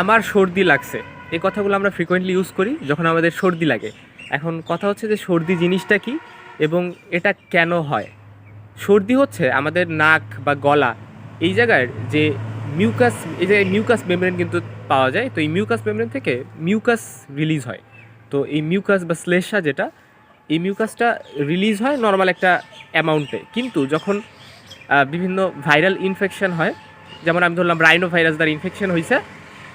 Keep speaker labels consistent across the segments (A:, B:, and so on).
A: আমার সর্দি লাগছে, এই কথাগুলো আমরা ফ্রিকোয়েন্টলি ইউজ করি যখন আমাদের সর্দি লাগে। এখন কথা হচ্ছে যে সর্দি জিনিসটা কি এবং এটা কেন হয়। সর্দি হচ্ছে আমাদের নাক বা গলা এই জায়গার যে মিউকাস, এই জায়গায় মিউকাস মেমব্রেন কিন্তু পাওয়া যায়। তো এই মিউকাস মেমব্রেন থেকে মিউকাস রিলিজ হয়। তো এই মিউকাস বা শ্লেষ্মা যেটা, এই মিউকাসটা রিলিজ হয় নর্মাল একটা অ্যামাউন্টে, কিন্তু যখন বিভিন্ন ভাইরাল ইনফেকশন হয়, যেমন আমি ধরলাম রাইনো ভাইরাস দ্বারা ইনফেকশন হয়েছে,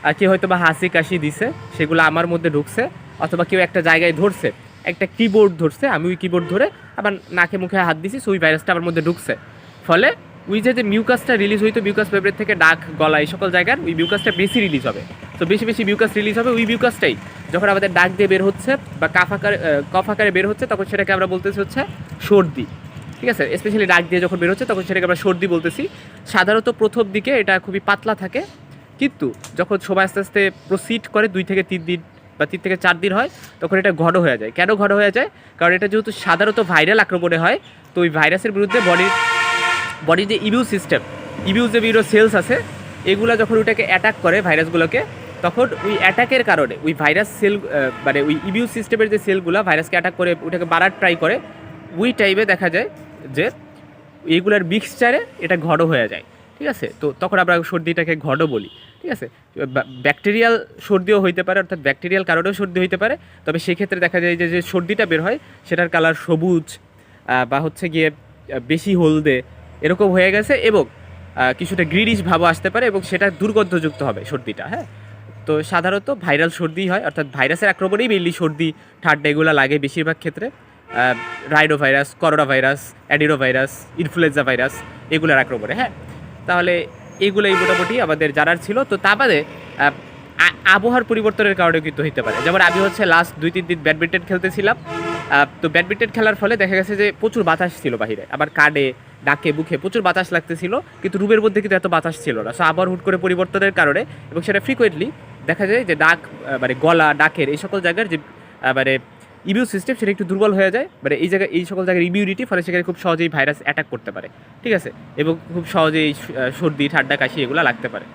A: আর কেউ হয়তো বা হাসি কাশি দিছে, সেগুলো আমার মধ্যে ঢুকছে, অথবা কেউ একটা জায়গায় ধরছে, একটা কিবোর্ড ধরছে, আমি ওই কিবোর্ড ধরে আবার নাকে মুখে হাত দিছি, সো ওই ভাইরাসটা আমার মধ্যে ঢুকছে। ফলে ওই যে মিউকাসটা রিলিজ হইতো, মিউকাস মেমব্রেন থেকে ডাক, গলা এই সকল জায়গার ওই মিউকাসটা বেশি রিলিজ হবে। তো বেশি বেশি মিউকাস রিলিজ হবে, ওই মিউকাসটাই যখন আমাদের ডাক দিয়ে বের হচ্ছে বা কফ আকারে বের হচ্ছে, তখন সেটাকে আমরা বলতেছি হচ্ছে সর্দি। ঠিক আছে, স্পেশালি ডাক দিয়ে যখন বের হচ্ছে তখন সেটাকে আমরা সর্দি বলতেছি। সাধারণত প্রথম দিকে এটা খুবই পাতলা থাকে, কিন্তু যখন সময় আস্তে আস্তে প্রসিড করে 2 থেকে 3 দিন বা 3 থেকে 4 দিন হয়, তখন এটা ঘন হয়ে যায়। কেন ঘন হয়ে যায়? কারণ এটা যেহেতু সাধারণত ভাইরাল আক্রমণে হয়, তো ওই ভাইরাসের বিরুদ্ধে বডির যে ইমিউন সিস্টেম, যে বিভিন্ন সেলস আছে, এগুলো যখন ওইটাকে অ্যাটাক করে ভাইরাসগুলোকে, তখন ওই অ্যাটাকের কারণে ওই ভাইরাস সেল, মানে ওই ইমিউন সিস্টেমের যে সেলগুলো ভাইরাসকে অ্যাটাক করে ওটাকে বাড়ার ট্রাই করে, ওই টাইমে দেখা যায় যে এইগুলার মিক্সচারে এটা ঘন হয়ে যায়। ঠিক আছে, তো তখন আমরা সর্দিটাকে ঘন বলি। ঠিক আছে, ব্যাকটেরিয়াল সর্দিও হইতে পারে, অর্থাৎ ব্যাকটেরিয়াল কারণেও সর্দি হইতে পারে। তবে সেক্ষেত্রে দেখা যায় যে সর্দিটা বের হয় সেটার কালার সবুজ বা হচ্ছে গিয়ে বেশি হলদে এরকম হয়ে গেছে, এবং কিছুটা গ্রিনিশ ভাবও আসতে পারে, এবং সেটা দুর্গন্ধযুক্ত হবে সর্দিটা। হ্যাঁ, তো সাধারণত ভাইরাল সর্দি হয়, অর্থাৎ ভাইরাসের আক্রমণেই মেনলি সর্দি ঠান্ডা এগুলো লাগে বেশিরভাগ ক্ষেত্রে। Rhino virus, corona virus, adeno virus, influenza virus এগুলোর আক্রমণে। হ্যাঁ, তাহলে এইগুলোই মোটামুটি আমাদের জানার ছিল। তো তা বাদে আবহাওয়ার পরিবর্তনের কারণেও কিন্তু হতে পারে। যেমন আমি হচ্ছে লাস্ট 2-3 দিন ব্যাডমিন্টন খেলতেছিলাম, তো ব্যাডমিন্টন খেলার ফলে দেখা গেছে যে প্রচুর বাতাস ছিল বাহিরে, আবার কানে ডাকে মুখে প্রচুর বাতাস লাগতেছিল, কিন্তু রুমের মধ্যে কিন্তু এত বাতাস ছিল না। সো আবহাওয়ার হুট করে পরিবর্তনের কারণে, এবং সেটা ফ্রিকোয়েন্টলি দেখা যায় যে ডাক, মানে গলা, ডাকের এই সকল জায়গার যে মানে ইমিউন সিস্টেম সেটা একটু দুর্বল হয়ে যায়, মানে এই জায়গায় এই সকল জায়গার ইমিউনিটি, ফলে সেখানে খুব সহজেই ভাইরাস অ্যাটাক করতে পারে। ঠিক আছে, এবং খুব সহজেই সর্দি ঠান্ডা কাশি এগুলো লাগতে পারে।